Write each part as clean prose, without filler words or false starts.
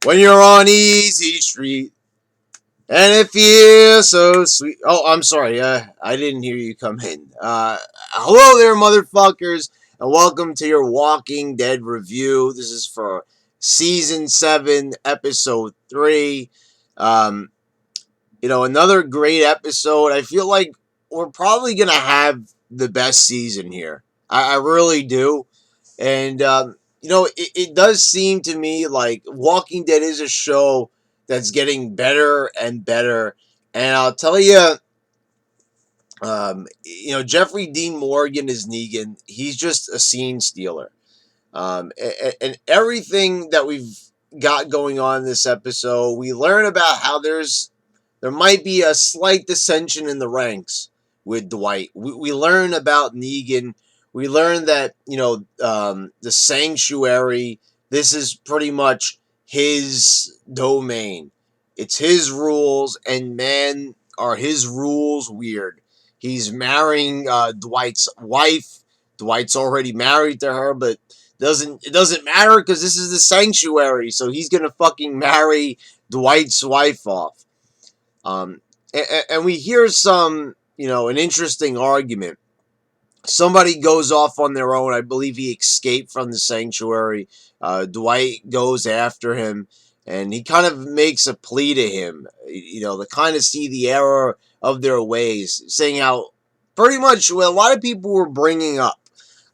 when you're on Easy Street and it feels so sweet. Oh, I'm sorry. I didn't hear you come in. Hello there, motherfuckers, and welcome to your Walking Dead review. This is for season 7, episode 3. Um, another great episode. I feel like we're probably gonna have the best season here. I really do. And it does seem to me like Walking Dead is a show that's getting better and better. And I'll tell you, Jeffrey Dean Morgan is Negan. He's just a scene stealer. And everything that we've got going on in this episode, we learn about how there might be a slight dissension in the ranks with Dwight. We learn about Negan. We learn that, the sanctuary, this is pretty much his domain. It's his rules, and man, are his rules weird. He's marrying Dwight's wife. Dwight's already married to her, but it doesn't matter because this is the sanctuary, so he's gonna fucking marry Dwight's wife off. And we hear an interesting argument. Somebody goes off on their own. I believe he escaped from the sanctuary. Dwight goes after him, and he kind of makes a plea to him, to kind of see the error of their ways, saying how pretty much what a lot of people were bringing up.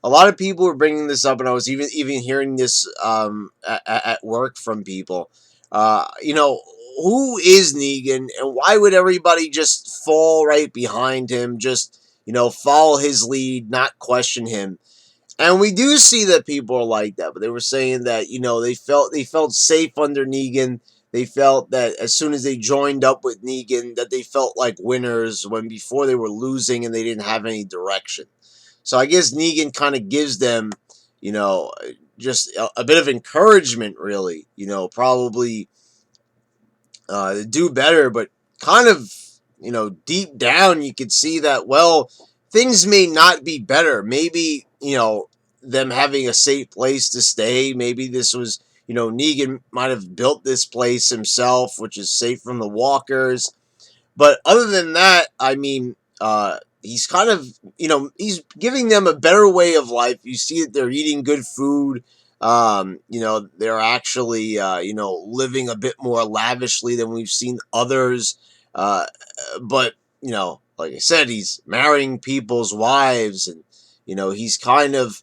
A lot of people were bringing this up, and I was even hearing this at work from people. Who is Negan, and why would everybody just fall right behind him? Just follow his lead, not question him. And we do see that people are like that, but they were saying that they felt safe under Negan. They felt that as soon as they joined up with Negan, that they felt like winners when before they were losing and they didn't have any direction. So I guess Negan kind of gives them, just a bit of encouragement, really. Probably do better, but kind of, deep down, you could see that, well, things may not be better. Maybe, them having a safe place to stay. Maybe this was, Negan might have built this place himself, which is safe from the walkers. But other than that, I mean, he's kind of, he's giving them a better way of life. You see that they're eating good food. They're actually, living a bit more lavishly than we've seen others. But, like I said, he's marrying people's wives, and, he's kind of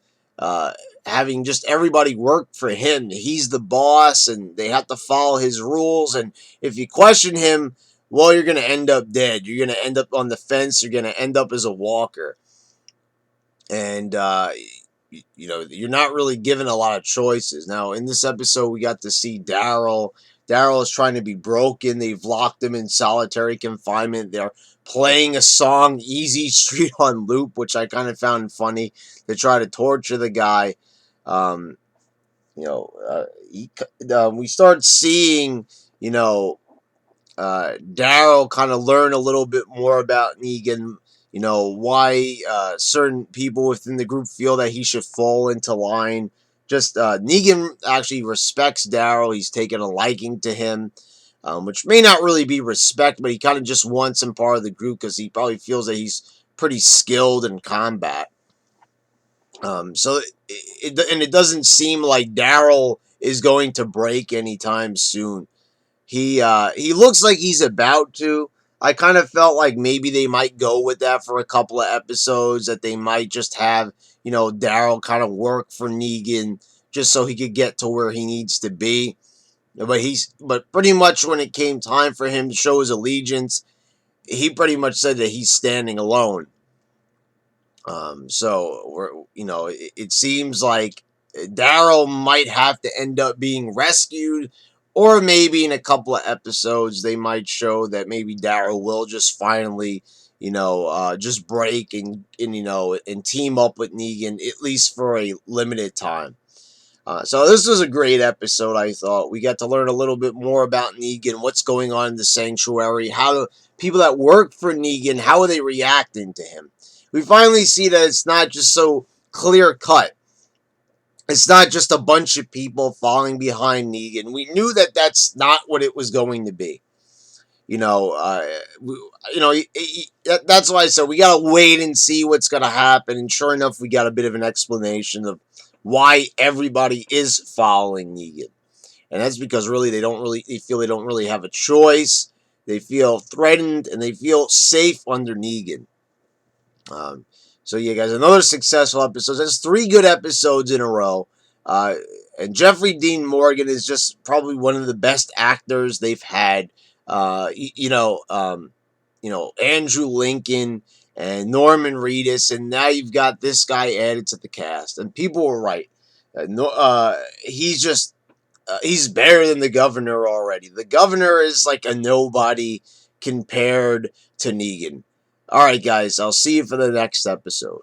having just everybody work for him. He's the boss, and they have to follow his rules. And if you question him, well, you're going to end up dead. You're going to end up on the fence. You're going to end up as a walker. And, you're not really given a lot of choices. Now, in this episode, we got to see Daryl. Daryl is trying to be broken. They've locked him in solitary confinement. They're playing a song, Easy Street, on loop, which I kind of found funny, to try to torture the guy. We start seeing, Daryl kind of learn a little bit more about Negan, why certain people within the group feel that he should fall into line. Just Negan actually respects Daryl. He's taken a liking to him, which may not really be respect, but he kind of just wants him part of the group because he probably feels that he's pretty skilled in combat. It doesn't seem like Daryl is going to break anytime soon. He looks like he's about to. I kind of felt like maybe they might go with that for a couple of episodes, that they might just have, Daryl kind of work for Negan just so he could get to where he needs to be. But pretty much when it came time for him to show his allegiance, he pretty much said that he's standing alone. It seems like Daryl might have to end up being rescued, or maybe in a couple of episodes they might show that maybe Daryl will just finally, just break and team up with Negan, at least for a limited time. So this was a great episode, I thought. We got to learn a little bit more about Negan, what's going on in the sanctuary, how do people that work for Negan, how are they reacting to him? We finally see that it's not just so clear cut. It's not just a bunch of people falling behind Negan. We knew that that's not what it was going to be. You know, that's why I said we gotta wait and see what's gonna happen. And sure enough, we got a bit of an explanation of why everybody is following Negan, and that's because really they feel they don't really have a choice. They feel threatened and they feel safe under Negan. Um, so yeah, guys, another successful episode. That's three good episodes in a row. Uh, and Jeffrey Dean Morgan is just probably one of the best actors they've had. Andrew Lincoln and Norman Reedus, and now you've got this guy added to the cast. And people were right. He's better than the governor already. The governor is like a nobody compared to Negan. All right, guys, I'll see you for the next episode.